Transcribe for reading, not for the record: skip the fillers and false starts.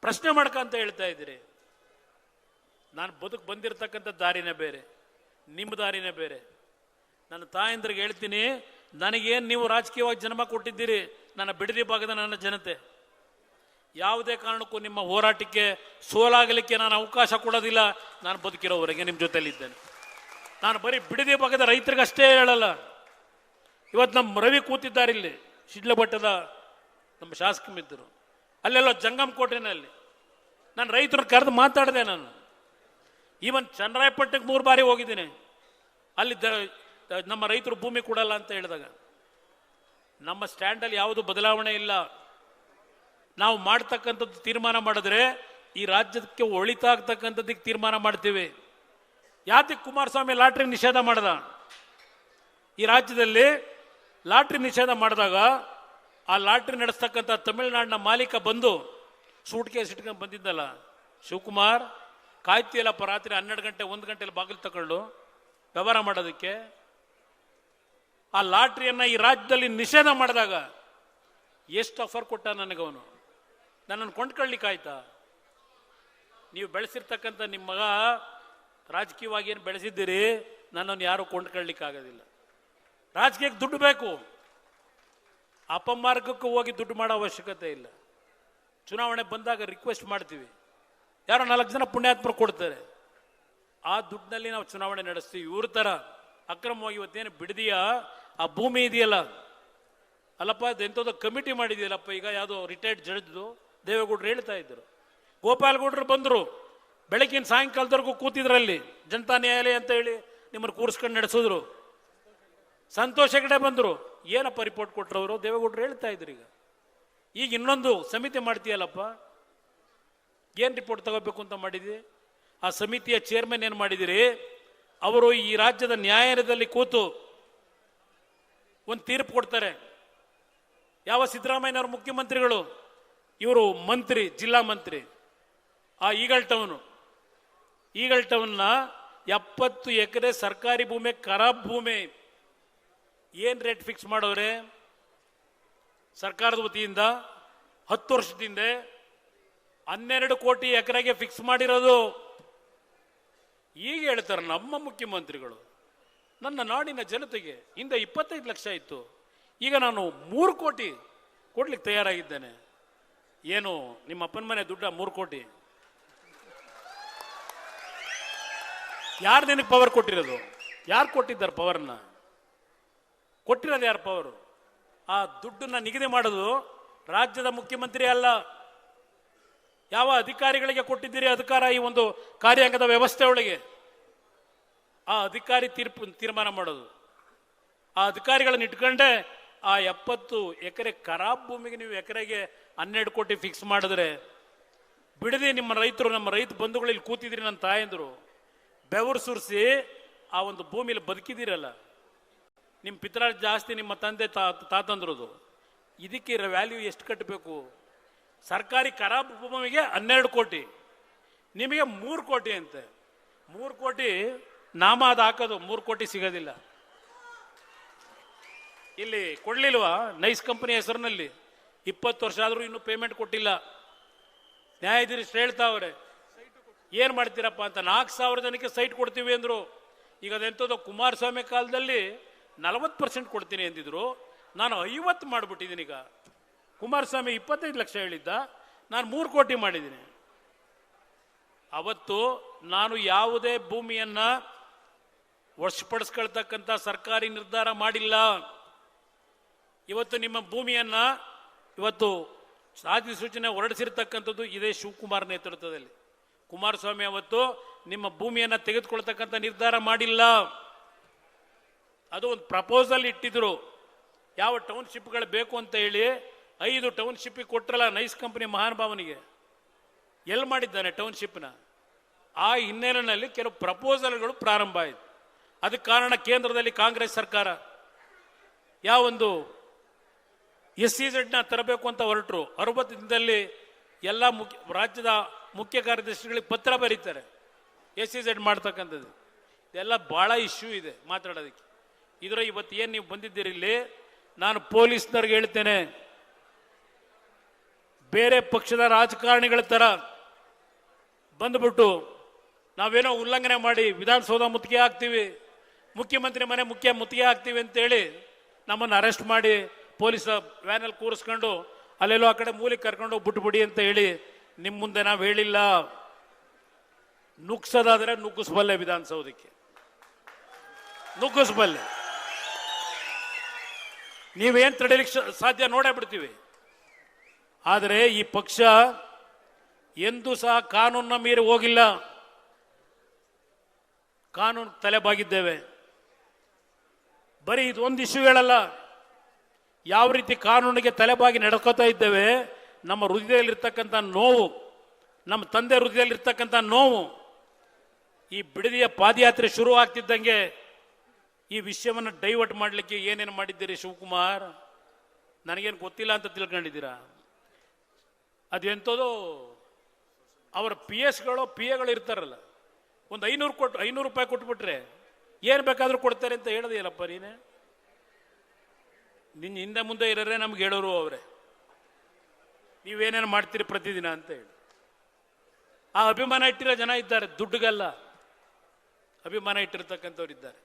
ಪ್ರಶ್ನೆ ಮಾಡ್ಕಂತ ಹೇಳ್ತಾ ಇದ್ದೀರಿ. ನಾನು ಬಂದಿರತಕ್ಕಂಥ ದಾರಿನೇ ಬೇರೆ, ನಿಮ್ಮ ದಾರಿನೇ ಬೇರೆ. ನನ್ನ ತಾಯಂದ್ರಿಗೆ ಹೇಳ್ತೀನಿ, ನನಗೇನು ನೀವು ರಾಜಕೀಯವಾಗಿ ಜನ್ಮ ಕೊಟ್ಟಿದ್ದೀರಿ, ನನ್ನ ಬಿಡದಿ ಭಾಗದ ನನ್ನ ಜನತೆ. ಯಾವುದೇ ಕಾರಣಕ್ಕೂ ನಿಮ್ಮ ಹೋರಾಟಕ್ಕೆ ಸೋಲಾಗಲಿಕ್ಕೆ ನಾನು ಅವಕಾಶ ಕೊಡೋದಿಲ್ಲ. ನಾನು ಬದುಕಿರೋವರೆಗೆ ನಿಮ್ಮ ಜೊತೆಲಿದ್ದೇನೆ. ನಾನು ಬರೀ ಬಿಡದಿ ಭಾಗದ ರೈತರಿಗಷ್ಟೇ ಹೇಳಲ್ಲ. ಇವತ್ತು ನಮ್ಮ ರವಿ ಕೂತಿದ್ದಾರೆ ಇಲ್ಲಿ, ಶಿಡ್ಲಘಟ್ಟದ ನಮ್ಮ ಶಾಸಕ ಮಿತ್ರರು, ಅಲ್ಲೆಲ್ಲ ಜಂಗಮ್ ಕೋಟೆನಲ್ಲಿ ನಾನು ರೈತರನ್ನ ಕರೆದು ಮಾತಾಡಿದೆ. ನಾನು ಈವನ್ ಚನ್ನರಾಯಪಟ್ಟಣಕ್ಕೆ 3 ಬಾರಿ ಹೋಗಿದ್ದೀನಿ. ಅಲ್ಲಿ ನಮ್ಮ ರೈತರು ಭೂಮಿ ಕೊಡಲ್ಲ ಅಂತ ಹೇಳಿದಾಗ ನಮ್ಮ ಸ್ಟ್ಯಾಂಡಲ್ಲಿ ಯಾವುದು ಬದಲಾವಣೆ ಇಲ್ಲ. ನಾವು ಮಾಡ್ತಕ್ಕಂಥದ್ದು ತೀರ್ಮಾನ ಮಾಡಿದ್ರೆ ಈ ರಾಜ್ಯಕ್ಕೆ ಒಳಿತಾಗ್ತಕ್ಕಂಥದ್ದಕ್ಕೆ ತೀರ್ಮಾನ ಮಾಡ್ತೀವಿ. ಯಾತಕ್ಕೆ ಕುಮಾರಸ್ವಾಮಿ ಲಾಟ್ರಿ ನಿಷೇಧ ಮಾಡ್ದ? ಈ ರಾಜ್ಯದಲ್ಲಿ ಲಾಟ್ರಿ ನಿಷೇಧ ಮಾಡಿದಾಗ ಆ ಲಾಟ್ರಿ ನಡೆಸ್ತಕ್ಕಂಥ ತಮಿಳುನಾಡಿನ ಮಾಲೀಕ ಬಂದು ಸೂಟ್ ಕೇಸ್ ಇಟ್ಕೊಂಡು ಬಂದಿದ್ದಲ್ಲ, ಶಿವಕುಮಾರ್ ಕಾಯ್ತಿಯಲ್ಲಪ್ಪ ರಾತ್ರಿ 12 ಗಂಟೆ 1 ಗಂಟೆಯಲ್ಲಿ ಬಾಗಿಲು ತಗೊಂಡು ವ್ಯವಹಾರ ಮಾಡೋದಕ್ಕೆ. ಆ ಲಾಟ್ರಿಯನ್ನ ಈ ರಾಜ್ಯದಲ್ಲಿ ನಿಷೇಧ ಮಾಡಿದಾಗ ಎಷ್ಟು ಆಫರ್ ಕೊಟ್ಟ ನನಗವನು, ನನ್ನನ್ನು ಕೊಂಡ್ಕೊಳ್ಳಿಕ್ಕಾಯ್ತಾ? ನೀವು ಬೆಳೆಸಿರ್ತಕ್ಕಂಥ ನಿಮ್ಮ ಮಗ ರಾಜಕೀಯವಾಗಿ ಏನು ಬೆಳೆಸಿದ್ದೀರಿ, ನನ್ನನ್ನು ಯಾರು ಕೊಂಡ್ಕೊಳ್ಳಿಕ್ಕಾಗೋದಿಲ್ಲ. ರಾಜಕೀಯಕ್ಕೆ ದುಡ್ಡು ಬೇಕು, ಅಪಮಾರ್ಗಕ್ಕೆ ಹೋಗಿ ದುಡ್ಡು ಮಾಡೋ ಅವಶ್ಯಕತೆ ಇಲ್ಲ. ಚುನಾವಣೆ ಬಂದಾಗ ರಿಕ್ವೆಸ್ಟ್ ಮಾಡ್ತೀವಿ, ಯಾರೋ 4 ಜನ ಪುಣ್ಯಾತ್ಮರು ಕೊಡ್ತಾರೆ, ಆ ದುಡ್ಡಿನಲ್ಲಿ ನಾವು ಚುನಾವಣೆ ನಡೆಸ್ತೀವಿ. ಇವ್ರ ಥರ ಅಕ್ರಮವಾಗಿ ಇವತ್ತೇನು ಬಿಡದಿಯ ಆ ಭೂಮಿ ಇದೆಯಲ್ಲ, ಅಲ್ಲಪ್ಪ ಎಂಥದ್ದು ಕಮಿಟಿ ಮಾಡಿದೆಯಲ್ಲಪ್ಪ, ಈಗ ಯಾವುದೋ ರಿಟೈರ್ಡ್ ಜಡ್ಜ್ದು ದೇವೇಗೌಡರು ಹೇಳ್ತಾ ಇದ್ರು. ಗೋಪಾಲಗೌಡರು ಬಂದರು, ಬೆಳಗಿನ ಸಾಯಂಕಾಲದವರೆಗೂ ಕೂತಿದ್ರಲ್ಲಿ, ಜನತಾ ನ್ಯಾಯಾಲಯ ಅಂತ ಹೇಳಿ ನಿಮ್ಮನ್ನು ಕೂರಿಸ್ಕೊಂಡು ನಡೆಸಿದ್ರು. ಸಂತೋಷ್ ಹೆಗಡೆ ಬಂದರು, ಏನಪ್ಪ ರಿಪೋರ್ಟ್ ಕೊಟ್ಟರು ಅವರು? ದೇವೇಗೌಡರು ಹೇಳ್ತಾ ಇದ್ರು. ಈಗ ಇನ್ನೊಂದು ಸಮಿತಿ ಮಾಡ್ತೀಯಲ್ಲಪ್ಪ, ಏನು ರಿಪೋರ್ಟ್ ತಗೋಬೇಕು ಅಂತ ಮಾಡಿದ್ವಿ? ಆ ಸಮಿತಿಯ ಚೇರ್ಮನ್ ಏನು ಮಾಡಿದಿರಿ? ಅವರು ಈ ರಾಜ್ಯದ ನ್ಯಾಯಾಲಯದಲ್ಲಿ ಕೂತು ಒಂದು ತೀರ್ಪು ಕೊಡ್ತಾರೆ. ಯಾವ ಸಿದ್ದರಾಮಯ್ಯನವರು ಮುಖ್ಯಮಂತ್ರಿಗಳು, ಇವರು ಮಂತ್ರಿ, ಜಿಲ್ಲಾ ಮಂತ್ರಿ. ಆ ಈಗಲ್ ಟೌನ್ನ 70 ಎಕರೆ ಸರ್ಕಾರಿ ಭೂಮಿ, ಖರಾಬ್ ಭೂಮಿ, ಏನು ರೇಟ್ ಫಿಕ್ಸ್ ಮಾಡೋರೆ ಸರ್ಕಾರದ ವತಿಯಿಂದ? 10 ವರ್ಷದಿಂದ 12 ಕೋಟಿ ಎಕರೆಗೆ ಫಿಕ್ಸ್ ಮಾಡಿರೋದು. ಈಗ ಹೇಳ್ತಾರೆ ನಮ್ಮ ಮುಖ್ಯಮಂತ್ರಿಗಳು, ನನ್ನ ನಾಡಿನ ಜನತೆಗೆ ಹಿಂದೆ 25 ಲಕ್ಷ ಇತ್ತು, ಈಗ ನಾನು 3 ಕೋಟಿ ಕೊಡ್ಲಿಕ್ಕೆ ತಯಾರಾಗಿದ್ದೇನೆ. ಏನು ನಿಮ್ಮ ಅಪ್ಪನ ಮನೆ ದುಡ್ಡ 3 ಕೋಟಿ? ಯಾರು ನಿನಗೆ ಪವರ್ ಕೊಟ್ಟಿರೋದು? ಯಾರು ಕೊಟ್ಟಿದ್ದಾರೆ ಪವರ್ನ? ಕೊಟ್ಟಿರೋದು ಯಾರು ಪವರು? ಆ ದುಡ್ಡನ್ನ ನಿಗದಿ ಮಾಡೋದು ರಾಜ್ಯದ ಮುಖ್ಯಮಂತ್ರಿ ಅಲ್ಲ. ಯಾವ ಅಧಿಕಾರಿಗಳಿಗೆ ಕೊಟ್ಟಿದ್ದೀರಿ ಅಧಿಕಾರ ಈ ಒಂದು ಕಾರ್ಯಾಂಗದ ವ್ಯವಸ್ಥೆ ಒಳಗೆ? ಆ ಅಧಿಕಾರಿ ತೀರ್ಮಾನ ಮಾಡೋದು. ಆ ಅಧಿಕಾರಿಗಳನ್ನ ಇಟ್ಕೊಂಡೆ ಆ 70 ಎಕರೆ ಖರಾಬ್ ಭೂಮಿಗೆ ನೀವು ಎಕರೆಗೆ 12 ಕೋಟಿ ಫಿಕ್ಸ್ ಮಾಡಿದ್ರೆ, ಬಿಡದೆ ನಿಮ್ಮ ರೈತರು, ನಮ್ಮ ರೈತ ಬಂಧುಗಳು ಇಲ್ಲಿ ಕೂತಿದ್ರಿ, ನನ್ನ ತಾಯಂದ್ರು ಬೆವರು ಸುರಿಸಿ ಆ ಒಂದು ಭೂಮಿಯಲ್ಲಿ ಬದುಕಿದ್ದೀರಲ್ಲ. ನಿಮ್ಮ ಪಿತ್ರಾರ್ಜ ಜಾಸ್ತಿ, ನಿಮ್ಮ ತಂದೆ ತಾತಂದ್ರದು. ಇದಕ್ಕೆ ವ್ಯಾಲ್ಯೂ ಎಷ್ಟು ಕಟ್ಟಬೇಕು? ಸರ್ಕಾರಿ ಖರಾಬ್ ಭೂಮಿಗೆ 12 ಕೋಟಿ, ನಿಮಗೆ 3 ಕೋಟಿ ಅಂತೆ. 3 ಕೋಟಿ ನಾಮ ಅದು ಹಾಕೋದು, 3 ಕೋಟಿ ಸಿಗೋದಿಲ್ಲ. ಇಲ್ಲಿ ಕೊಡ್ಲಿಲ್ವಾ? ನೈಸ್ ಕಂಪನಿ ಹೆಸರಿನಲ್ಲಿ 20 ವರ್ಷ ಆದರೂ ಇನ್ನೂ ಪೇಮೆಂಟ್ ಕೊಟ್ಟಿಲ್ಲ. ನ್ಯಾಯಾಧೀಶರು ಹೇಳ್ತಾವ್ರೆ, ಏನು ಮಾಡ್ತೀರಪ್ಪ ಅಂತ. 4,000 ಜನಕ್ಕೆ ಸೈಟ್ ಕೊಡ್ತೀವಿ ಅಂದರು. ಈಗ ಅದೆಂಥದ್ದು ಕುಮಾರಸ್ವಾಮಿ ಕಾಲದಲ್ಲಿ 40% ಕೊಡ್ತೀನಿ ಅಂದಿದ್ರು, ನಾನು 50 ಮಾಡಿಬಿಟ್ಟಿದ್ದೀನಿ. ಈಗ ಕುಮಾರಸ್ವಾಮಿ 25 ಲಕ್ಷ ಹೇಳಿದ್ದ, ನಾನು 3 ಕೋಟಿ ಮಾಡಿದ್ದೀನಿ. ಅವತ್ತು ನಾನು ಯಾವುದೇ ಭೂಮಿಯನ್ನ ವಶಪಡಿಸ್ಕೊಳ್ತಕ್ಕಂಥ ಸರ್ಕಾರಿ ನಿರ್ಧಾರ ಮಾಡಿಲ್ಲ. ಇವತ್ತು ನಿಮ್ಮ ಭೂಮಿಯನ್ನ ಇವತ್ತು ಅಧಿಸೂಚನೆ ಹೊರಡಿಸಿರ್ತಕ್ಕಂಥದ್ದು ಇದೇ ಶಿವಕುಮಾರ್ ನೇತೃತ್ವದಲ್ಲಿ. ಕುಮಾರಸ್ವಾಮಿ ಅವತ್ತು ನಿಮ್ಮ ಭೂಮಿಯನ್ನ ತೆಗೆದುಕೊಳ್ತಕ್ಕಂಥ ನಿರ್ಧಾರ ಮಾಡಿಲ್ಲ. ಅದು ಒಂದು ಪ್ರಪೋಸಲ್ ಇಟ್ಟಿದ್ರು, ಯಾವ ಟೌನ್ಶಿಪ್ಗಳು ಬೇಕು ಅಂತ ಹೇಳಿ 5 ಟೌನ್ಶಿಪ್ಗೆ ಕೊಟ್ಟರಲ್ಲ ನೈಸ್ ಕಂಪನಿ ಮಹಾನುಭಾವನಿಗೆ. ಎಲ್ಲಿ ಮಾಡಿದ್ದಾನೆ ಟೌನ್ಶಿಪ್ನ? ಆ ಹಿನ್ನೆಲೆಯಲ್ಲಿ ಕೆಲವು ಪ್ರಪೋಸಲ್ಗಳು ಪ್ರಾರಂಭ ಆಯಿತು. ಅದಕ್ಕೆ ಕಾರಣ ಕೇಂದ್ರದಲ್ಲಿ ಕಾಂಗ್ರೆಸ್ ಸರ್ಕಾರ ಯಾವೊಂದು SEZ ತರಬೇಕು ಅಂತ ಹೊರಟರು. 60 ದಿನದಲ್ಲಿ ಎಲ್ಲ ರಾಜ್ಯದ ಮುಖ್ಯ ಕಾರ್ಯದರ್ಶಿಗಳಿಗೆ ಪತ್ರ ಬರೀತಾರೆ SEZ ಮಾಡ್ತಕ್ಕಂಥದ್ದು. ಇದೆಲ್ಲ ಭಾಳ ಇಶ್ಯೂ ಇದೆ ಮಾತಾಡೋದಕ್ಕೆ. ಇದರ ಇವತ್ತು ಏನು ನೀವು ಬಂದಿದ್ದೀರಿ ಇಲ್ಲಿ, ನಾನು ಪೊಲೀಸ್ನವ್ರಿಗೆ ಹೇಳ್ತೇನೆ, ಬೇರೆ ಪಕ್ಷದ ರಾಜಕಾರಣಿಗಳ ಥರ ಬಂದ್ಬಿಟ್ಟು ನಾವೇನೋ ಉಲ್ಲಂಘನೆ ಮಾಡಿ ವಿಧಾನಸೌಧ ಮುತ್ತಿಗೆ ಹಾಕ್ತೀವಿ, ಮುಖ್ಯಮಂತ್ರಿ ಮನೆ ಮುತ್ತಿಗೆ ಹಾಕ್ತೀವಿ ಅಂತೇಳಿ ನಮ್ಮನ್ನು ಅರೆಸ್ಟ್ ಮಾಡಿ ಪೊಲೀಸ್ ವ್ಯಾನಲ್ಲಿ ಕೂರಿಸ್ಕೊಂಡು ಅಲ್ಲೆಲ್ಲೋ ಆ ಕಡೆ ಮೂಲೆಗೆ ಕರ್ಕೊಂಡು ಬಿಟ್ಬಿಡಿ ಅಂತ ಹೇಳಿ ನಿಮ್ಮ ಮುಂದೆ ನಾವು ಹೇಳಿಲ್ಲ. ನುಗ್ಸೋದಾದ್ರೆ ನುಗ್ಗಿಸ್ಬಲ್ಲೆ, ವಿಧಾನಸೌಧಕ್ಕೆ ನುಗ್ಗಿಸ್ಬಲ್ಲೆ. ನೀವೇನು ತಡೆಯಲಿಕ್ಕೆ ಸಾಧ್ಯ ನೋಡೇ ಬಿಡ್ತೀವಿ. ಆದರೆ ಈ ಪಕ್ಷ ಎಂದೂ ಸಹ ಕಾನೂನನ್ನ ಮೀರಿ ಹೋಗಿಲ್ಲ. ಕಾನೂನು ತಲೆಬಾಗಿದ್ದೇವೆ. ಬರೀ ಇದೊಂದು ಇಶ್ಯೂ ಹೇಳಲ್ಲ, ಯಾವ ರೀತಿ ಕಾನೂನಿಗೆ ತಲೆಬಾಗಿ ನಡ್ಕೋತಾ ಇದ್ದೇವೆ. ನಮ್ಮ ಹೃದಯದಲ್ಲಿರ್ತಕ್ಕಂಥ ನೋವು, ನಮ್ಮ ತಂದೆ ಹೃದಯದಲ್ಲಿರ್ತಕ್ಕಂಥ ನೋವು, ಈ ಬಿಡದಿಯ ಪಾದಯಾತ್ರೆ ಶುರು ಆಗ್ತಿದ್ದಂಗೆ ಈ ವಿಷಯವನ್ನು ಡೈವರ್ಟ್ ಮಾಡಲಿಕ್ಕೆ ಏನೇನು ಮಾಡಿದ್ದೀರಿ ಶಿವಕುಮಾರ್? ನನಗೇನು ಗೊತ್ತಿಲ್ಲ ಅಂತ ತಿಳ್ಕೊಂಡಿದ್ದೀರಾ? ಅದೆಂಥದ್ದು ಅವರ ಪಿ ಎಗಳು ಇರ್ತಾರಲ್ಲ, ಒಂದು 500 ರೂಪಾಯಿ ಕೊಟ್ಬಿಟ್ರೆ ಏನು ಬೇಕಾದರೂ ಕೊಡ್ತಾರೆ ಅಂತ ಹೇಳೋದಿಲ್ಲಪ್ಪ ನೀನೆ. ನಿನ್ನ ಹಿಂದೆ ಮುಂದೆ ಇರೋರೆ ನಮ್ಗೆ ಹೇಳೋರು ಅವರೇ, ನೀವೇನೇನು ಮಾಡ್ತೀರಿ ಪ್ರತಿದಿನ ಅಂತ ಹೇಳಿ. ಆ ಅಭಿಮಾನ ಇಟ್ಟಿರೋ ಜನ ಇದ್ದಾರೆ, ದುಡ್ಡುಗಲ್ಲ ಅಭಿಮಾನ ಇಟ್ಟಿರ್ತಕ್ಕಂಥವ್ರು ಇದ್ದಾರೆ.